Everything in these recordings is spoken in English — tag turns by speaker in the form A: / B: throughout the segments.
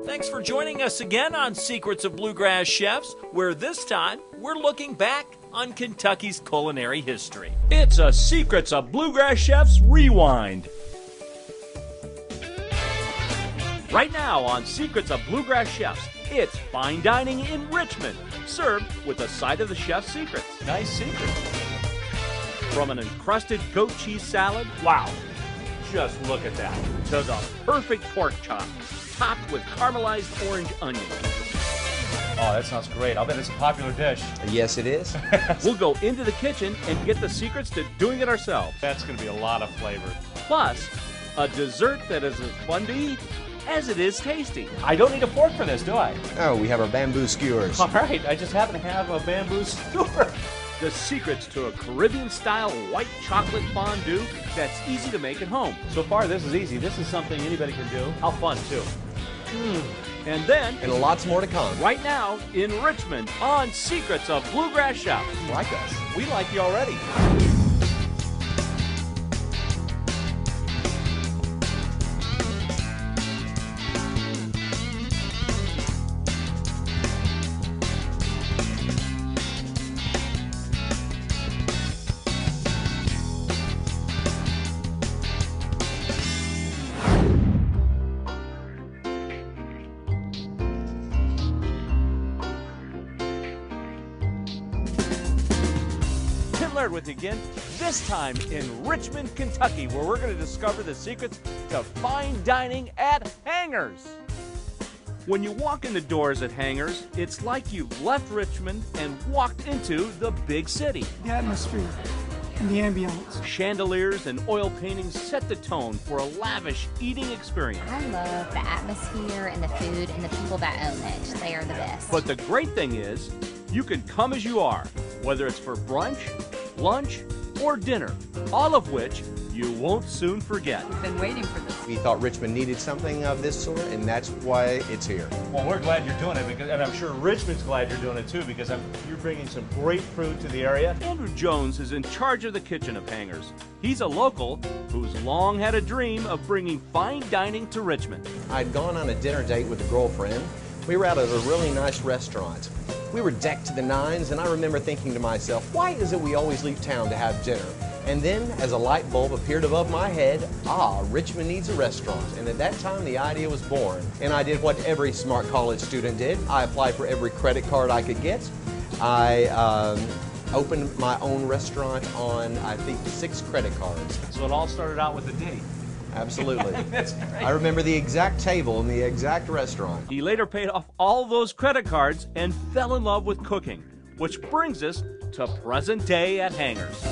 A: Thanks for joining us again on Secrets of Bluegrass Chefs, where this time we're looking back on Kentucky's culinary history.
B: It's a Secrets of Bluegrass Chefs Rewind. Right now on Secrets of Bluegrass Chefs, it's fine dining in Richmond, served with a side of the chef's secrets.
C: Nice secret.
B: From an encrusted goat cheese salad, wow, just look at that, to the perfect pork chop, topped with caramelized orange onions.
C: Oh, that sounds great. I'll bet it's a popular dish.
D: Yes, it is.
B: We'll go into the kitchen and get the secrets to doing it ourselves.
C: That's going to be a lot of flavor.
B: Plus, a dessert that is as fun to eat as it is tasty.
C: I don't need a fork for this, do I?
D: Oh, we have our bamboo skewers.
C: All right, I just happen to have a bamboo skewer.
B: The secrets to a Caribbean-style white chocolate fondue that's easy to make at home.
C: So far, this is easy. This is something anybody can do. How fun, too.
B: And then,
D: And lots more to come.
B: right now, in Richmond, on Secrets of Bluegrass Chefs.
D: Like us.
C: We like you already.
B: Laird with you again, this time in Richmond, Kentucky, where we're going to discover the secrets to fine dining at Hangers. When you walk in the doors at Hangers, it's like you've left Richmond and walked into the big city.
E: The atmosphere and the ambiance.
B: Chandeliers and oil paintings set the tone for a lavish eating experience.
F: I love the atmosphere and the food and the people that own it. They are the best.
B: But the great thing is, you can come as you are, whether it's for brunch, lunch, or dinner, all of which you won't soon forget.
G: We've been waiting for this.
D: We thought Richmond needed something of this sort, and that's why it's here.
C: Well, we're glad you're doing it, because, and I'm sure Richmond's glad you're doing it, too, because you're bringing some great food to the area.
B: Andrew Jones is in charge of the kitchen of Hangers. He's a local who's long had a dream of bringing fine dining to Richmond.
D: I'd gone on a dinner date with a girlfriend. We were out at a really nice restaurant. We were decked to the nines, and I remember thinking to myself, why is it we always leave town to have dinner? And then, as a light bulb appeared above my head, Richmond needs a restaurant. And at that time, the idea was born. And I did what every smart college student did. I applied for every credit card I could get. I opened my own restaurant on, I think, 6 credit cards.
C: So it all started out with a date.
D: Absolutely.
C: That's great.
D: I remember the exact table in the exact restaurant.
B: He later paid off all those credit cards and fell in love with cooking, which brings us to present day at Hangers.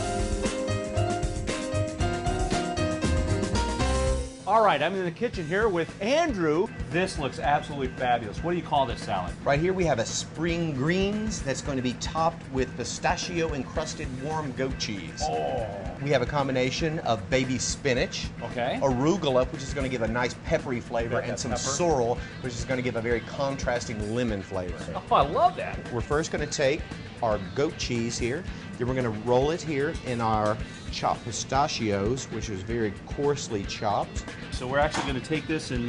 C: All right, I'm in the kitchen here with Andrew. This looks absolutely fabulous. What do you call this salad?
D: Right here we have a spring greens that's going to be topped with pistachio encrusted warm goat cheese.
C: Oh.
D: We have a combination of baby spinach,
C: Okay.
D: arugula, which is going to give a nice peppery flavor,
C: Got
D: and
C: that
D: some
C: pepper.
D: sorrel, which is going to give a very contrasting lemon flavor.
C: Oh, I love that.
D: We're first going to take our goat cheese here, then we're going to roll it here in our chopped pistachios, which is very coarsely chopped.
C: So we're actually going to take this and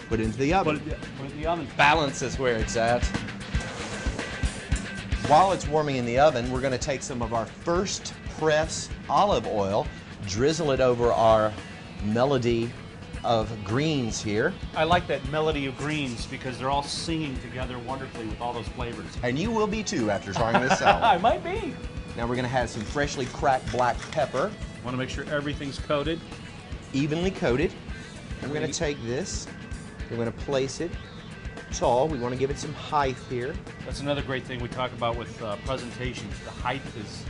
D: Put it into the oven.
C: put it in the oven.
D: Balance is where it's at. While it's warming in the oven, we're going to take some of our first press olive oil, drizzle it over our melody of greens here,
C: I like that melody of greens because they're all singing together wonderfully with all those flavors.
D: and you will be too after trying this
C: I
D: salad.
C: might be.
D: Now we're going to add some freshly cracked black pepper,
C: Want to make sure everything's coated.
D: evenly coated. And we're going to take this, we're going to place it tall. We want to give it some height here.
C: That's another great thing we talk about with presentations. The height is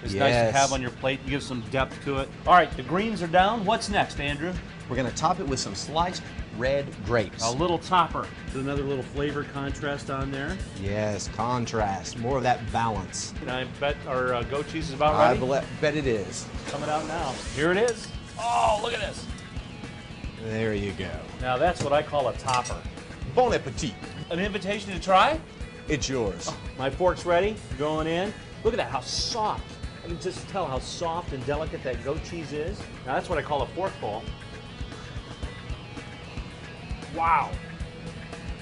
C: nice to
D: Yes.
C: have on your plate. You give some depth to it. All right, the greens are down. What's next, Andrew?
D: We're going to top it with some sliced red grapes.
C: A little topper. Another little flavor contrast on there.
D: Yes, contrast, more of that balance.
C: And I bet our goat cheese is about
D: I
C: ready.
D: bet it is.
C: Coming out now. Here it is. Oh, look at this.
D: There you go.
C: Now that's what I call a topper.
D: Bon appetit.
C: An invitation to try?
D: It's yours.
C: My fork's ready, going in. Look at that, how soft. I can just tell how soft and delicate that goat cheese is. Now that's what I call a fork bowl. Wow.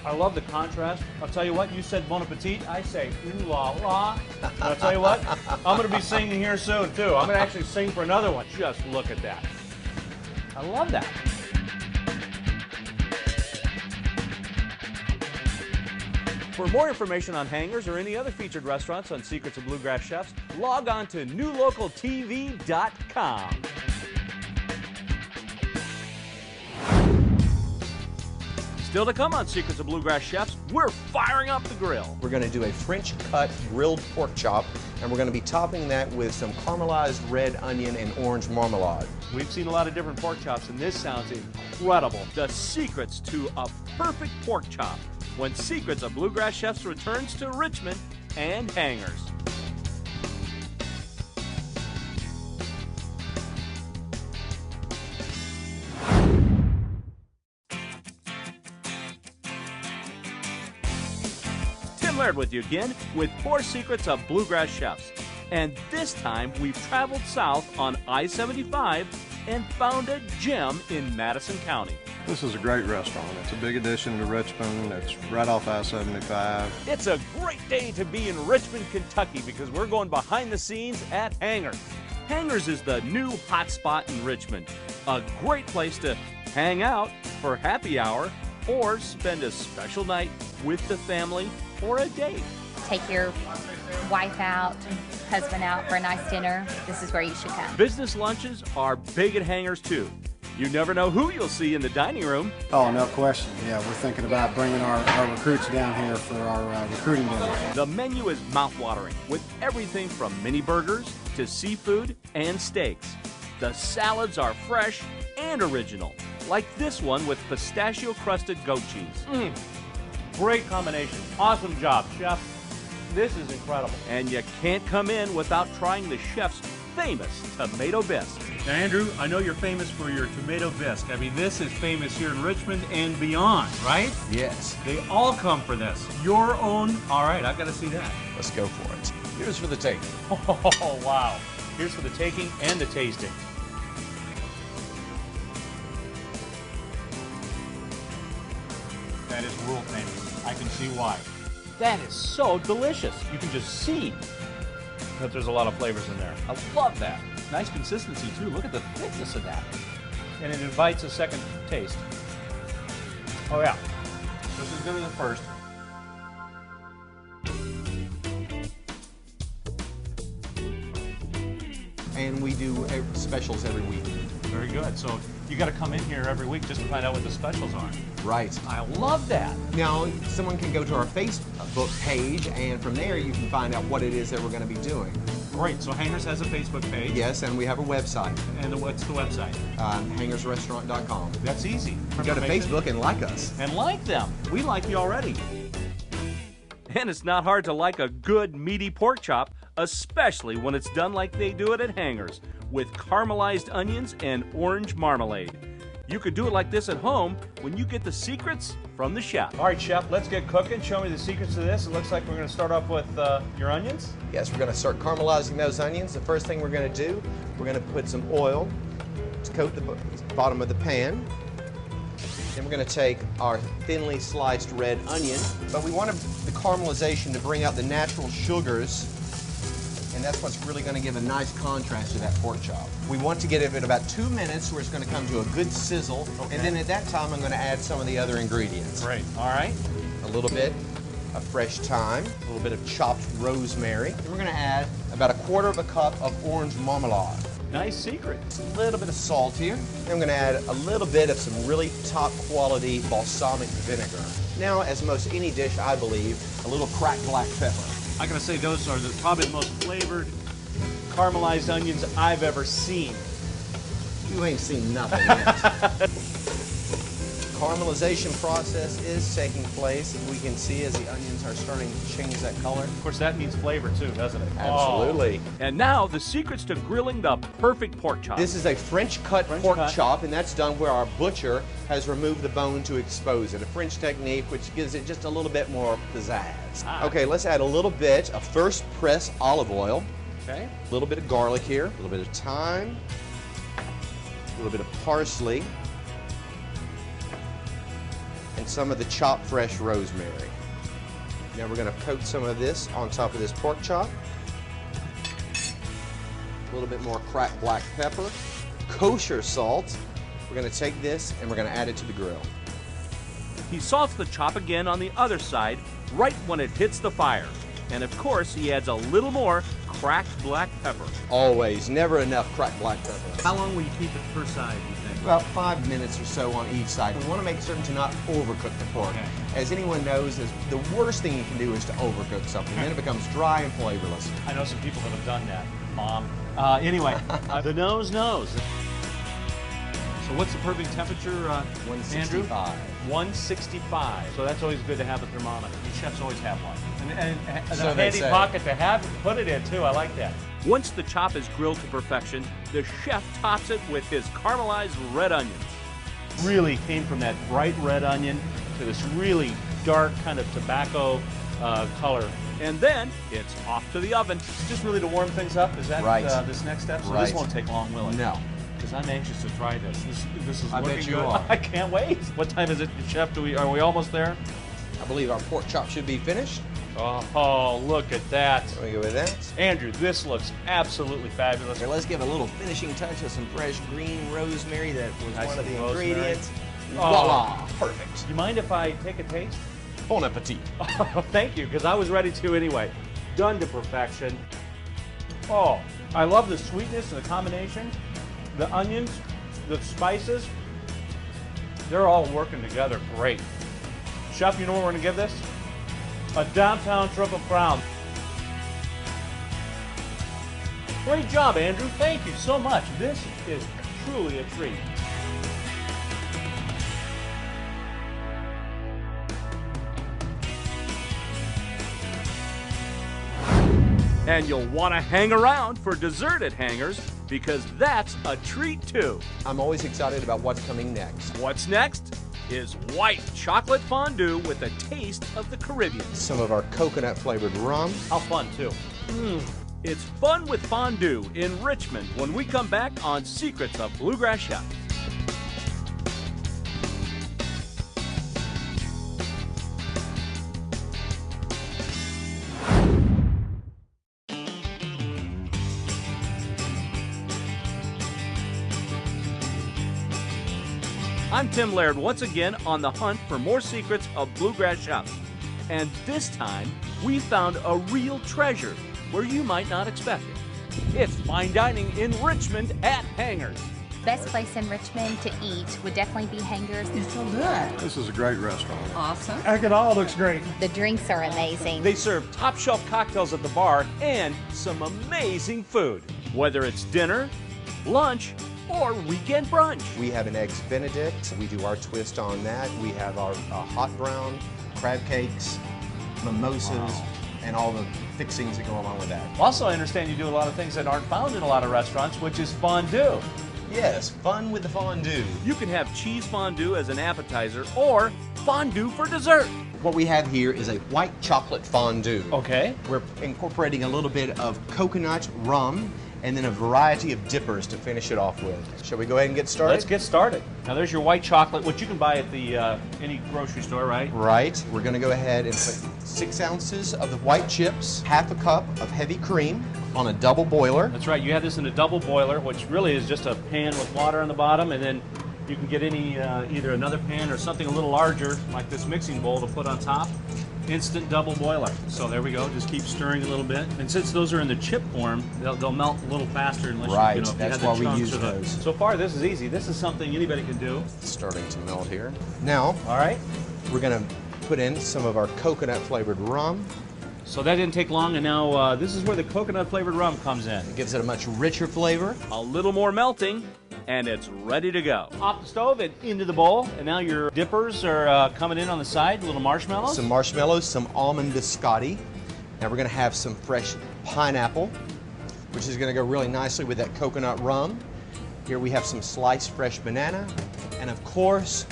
B: I love the contrast. I'll tell you what, you said bon appetit, I say ooh la la. And I'll tell you what, I'm going to be singing here soon too. I'm going to actually sing for another one. Just look at that. I love that. For more information on Hangers or any other featured restaurants on Secrets of Bluegrass Chefs, log on to newlocaltv.com. Still to come on Secrets of Bluegrass Chefs, we're firing up the grill.
D: We're going to do a French cut grilled pork chop, and we're going to be topping that with some caramelized red onion and orange marmalade.
B: We've seen a lot of different pork chops, and this sounds incredible.
A: The secrets to a perfect pork chop when Secrets of Bluegrass Chefs returns to Richmond and Hangers. Tim Laird with you again with more Secrets of Bluegrass Chefs. And this time we've traveled south on I-75 and found a gem in Madison County.
G: This is a great restaurant. It's a big addition to Richmond. It's right off I-75.
B: It's a great day to be in Richmond, Kentucky, because we're going behind the scenes at Hangers.
A: Hangers is the new hotspot in Richmond. A great place to hang out for happy hour or spend a special night with the family or a date.
F: Take your wife out, husband out for a nice dinner. This is where you should come.
A: Business lunches are big at Hangers too. You never know who you'll see in the dining room.
H: Oh, no question. Yeah, we're thinking about bringing our recruits down here for our recruiting dinner.
A: The menu is mouthwatering with everything from mini burgers to seafood and steaks. The salads are fresh and original, like this one with pistachio-crusted goat cheese.
B: Great combination. Awesome job, chef. This is incredible.
A: And you can't come in without trying the chef's famous tomato bisque.
C: Now, Andrew, I know you're famous for your tomato bisque. I mean, this is famous here in Richmond and beyond, right?
D: Yes.
C: They all come for this. Your own. All right, I've got to see that.
D: Let's go for it. Here's for the taking.
B: Oh, wow. Here's for the taking and the tasting.
C: That is world famous. I can see why.
B: That is so delicious. You can just see that there's a lot of flavors in there. I love that. Nice consistency, too. Look at the thickness of that. And it invites a second taste. Oh, yeah. This is good as the first.
D: And we do specials every week.
B: Very good. So you got to come in here every week just to find out what the specials are.
D: Right.
B: I love that.
D: Now, someone can go to our Facebook page, and from there you can find out what it is that we're going to be doing.
B: Great. So Hangers has a Facebook page.
D: Yes, and we have a website,
B: And what's the website?
D: hangersrestaurant.com.
B: That's easy.
D: Go to Facebook and like us.
B: And like them. We like you already.
A: And it's not hard to like a good meaty pork chop, especially when it's done like they do it at Hangers, with caramelized onions and orange marmalade. You could do it like this at home when you get the secrets from the chef.
B: All right, chef, let's get cooking. Show me the secrets to this. It looks like we're going to start off with your onions.
D: Yes, we're going to start caramelizing those onions. The first thing we're going to do, we're going to put some oil to coat the bottom of the pan. Then we're going to take our thinly sliced red onion, but we want the caramelization to bring out the natural sugars, and that's what's really going to give a nice contrast to that pork chop. We want to get it at about 2 minutes where it's going to come to a good sizzle, and then at that time I'm going to add some of the other ingredients.
B: Great. All right.
D: A little bit of fresh thyme, a little bit of chopped rosemary, and we're going to add about 1/4 cup of orange marmalade.
B: Nice secret.
D: A little bit of salt here. And I'm going to add a little bit of some really top quality balsamic vinegar. Now, as most any dish, I believe, a little cracked black pepper.
B: I got to say, those are probably the most flavored caramelized onions I've ever seen.
D: You ain't seen nothing yet. Caramelization process is taking place, as we can see as the onions are starting to change that color.
B: Of course, that means flavor too, doesn't it?
D: Absolutely.
A: And now the secrets to grilling the perfect pork chop.
D: This is a French cut pork chop, and that's done where our butcher has removed the bone to expose it. A French technique which gives it just a little bit more pizzazz. Okay, let's add a little bit of first press olive oil.
B: Okay.
D: A little bit of garlic here, a little bit of thyme, a little bit of parsley, and some of the chopped fresh rosemary. Now we're going to coat some of this on top of this pork chop. A little bit more cracked black pepper, kosher salt. We're going to take this and we're going to add it to the grill.
A: He salts the chop again on the other side right when it hits the fire. And of course, he adds a little more cracked black pepper.
D: Always, never enough cracked black pepper.
C: How long will you keep it per side, you think?
D: About 5 minutes or so on each side. We want to make certain to not overcook the pork.
C: Okay.
D: As anyone knows, the worst thing you can do is to overcook something. Then it becomes dry and flavorless.
C: I know some people that have done that, Mom. Anyway, the nose knows. So what's the perfect temperature, Andrew?
D: 165.
C: 165. So that's always good to have a thermometer. The chefs always have one. And
D: So
C: a
D: they
C: handy
D: say.
C: pocket to have, put it in too. I like that.
A: Once the chop is grilled to perfection, the chef tops it with his caramelized red onions.
C: Really came from that bright red onion to this really dark kind of tobacco color.
A: And then it's off to the oven.
C: Just really to warm things up. Is that
D: Right.
C: this next step? So
D: Right.
C: this won't take long, will it?
D: No.
C: Because I'm anxious to try this. This is
D: I bet
C: looking
D: you
C: good.
D: are.
C: I can't wait. What time is it, Chef? Are we almost there?
D: I believe our pork chop should be finished.
C: Oh, look at that.
D: There we go with that.
C: Andrew, this looks absolutely fabulous.
D: Here, let's give a little finishing touch of some fresh green rosemary that was
C: Nice
D: one of the
C: little rosemary.
D: ingredients.
C: Oh.
D: Voila! Perfect.
C: Do you mind if I take a taste?
D: Bon appetit.
C: Oh, thank you, because I was ready to anyway. Done to perfection. Oh, I love the sweetness and the combination. The onions, the spices, they're all working together great. Chef, you know what we're going to give this? A downtown Triple Crown. Great job, Andrew. Thank you so much. This is truly a treat.
A: And you'll want to hang around for dessert at Hangers because that's a treat too.
D: I'm always excited about what's coming next.
A: What's next is white chocolate fondue with a taste of the Caribbean.
D: Some of our coconut flavored rum.
C: How fun, too.
A: It's fun with fondue in Richmond when we come back on Secrets of Bluegrass Chef. I'm Tim Laird once again on the hunt for more secrets of Bluegrass Chef. And this time, we found a real treasure where you might not expect it. It's fine dining in Richmond at Hangers.
F: Best place in Richmond to eat would definitely be Hangers.
E: It's so good.
G: This is a great restaurant.
F: Awesome.
E: Heck, it all looks great.
F: The drinks are amazing.
A: They serve top shelf cocktails at the bar and some amazing food. Whether it's dinner, lunch, or weekend brunch.
D: We have an Eggs Benedict. We do our twist on that. We have our hot brown, crab cakes, mimosas, and all the fixings that go along with that.
C: Also, I understand you do a lot of things that aren't found in a lot of restaurants, which is fondue.
D: Yes, fun with the fondue.
A: You can have cheese fondue as an appetizer or fondue for dessert.
D: What we have here is a white chocolate fondue.
C: Okay.
D: We're incorporating a little bit of coconut rum and then a variety of dippers to finish it off with. Shall we go ahead and get started?
C: Let's get started. Now, there's your white chocolate, which you can buy at the any grocery store, right?
D: Right. We're going to go ahead and put 6 ounces of the white chips, half a cup of heavy cream on a double boiler.
C: That's right. You have this in a double boiler, which really is just a pan with water on the bottom, and then you can get any either another pan or something a little larger, like this mixing bowl, to put on top. Instant double boiler. So there we go. Just keep stirring a little bit. And since those are in the chip form, they'll melt a little faster unless
D: Right,
C: if you
D: that's
C: have the
D: why we
C: chunks
D: use
C: or the-
D: those.
C: So far, this is easy. This is something anybody can do.
D: It's starting to melt here. Now,
C: All right.
D: we're going to put in some of our coconut flavored rum.
C: So that didn't take long, and now this is where the coconut flavored rum comes in.
D: It gives it a much richer flavor.
A: A little more melting, and it's ready to go.
C: Off the stove and into the bowl, and now your dippers are coming in on the side, little marshmallows.
D: Some marshmallows, some almond biscotti. Now we're going to have some fresh pineapple, which is going to go really nicely with that coconut rum. Here we have some sliced fresh banana, and of course,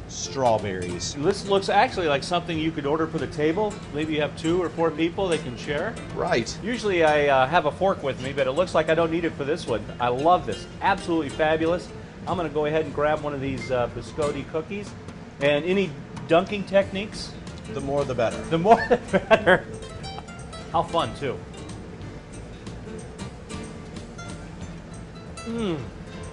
D: strawberries.
C: This looks actually like something you could order for the table. Maybe you have 2 or 4 people that can share.
D: Right.
C: Usually I have a fork with me, but it looks like I don't need it for this one. I love this. Absolutely fabulous. I'm going to go ahead and grab one of these biscotti cookies. And any dunking techniques,
D: The more the better.
C: the more the better. How fun, too.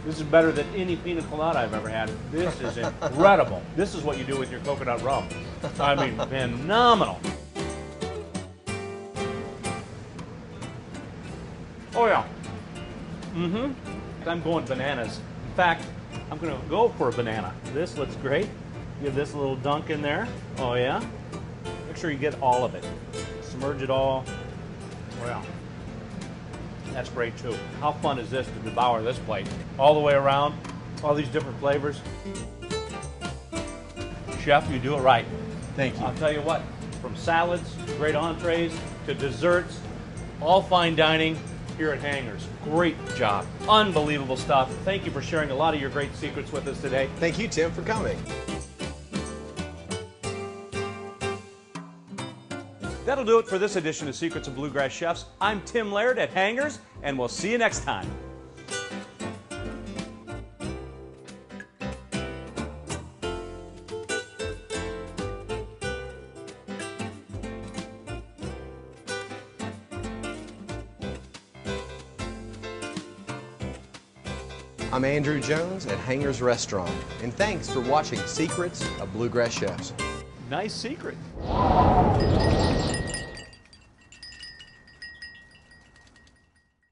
C: This is better than any pina colada I've ever had. This is incredible. This is what you do with your coconut rum. I mean, phenomenal. Oh, yeah. I'm going bananas. In fact, I'm going to go for a banana. This looks great. Give this a little dunk in there. Oh, yeah. Make sure you get all of it. Submerge it all. Oh, yeah. That's great, too. How fun is this to devour this plate? All the way around, all these different flavors. Chef, you do it right.
D: Thank you.
C: I'll tell you what, from salads, great entrees, to desserts, all fine dining here at Hangers. Great job. Unbelievable stuff. Thank you for sharing a lot of your great secrets with us today.
D: Thank you, Tim, for coming.
B: That'll do it for this edition of Secrets of Bluegrass Chefs. I'm Tim Laird at Hangers, and we'll see you next time.
D: I'm Andrew Jones at Hangers Restaurant, and thanks for watching Secrets of Bluegrass Chefs.
B: Nice secret.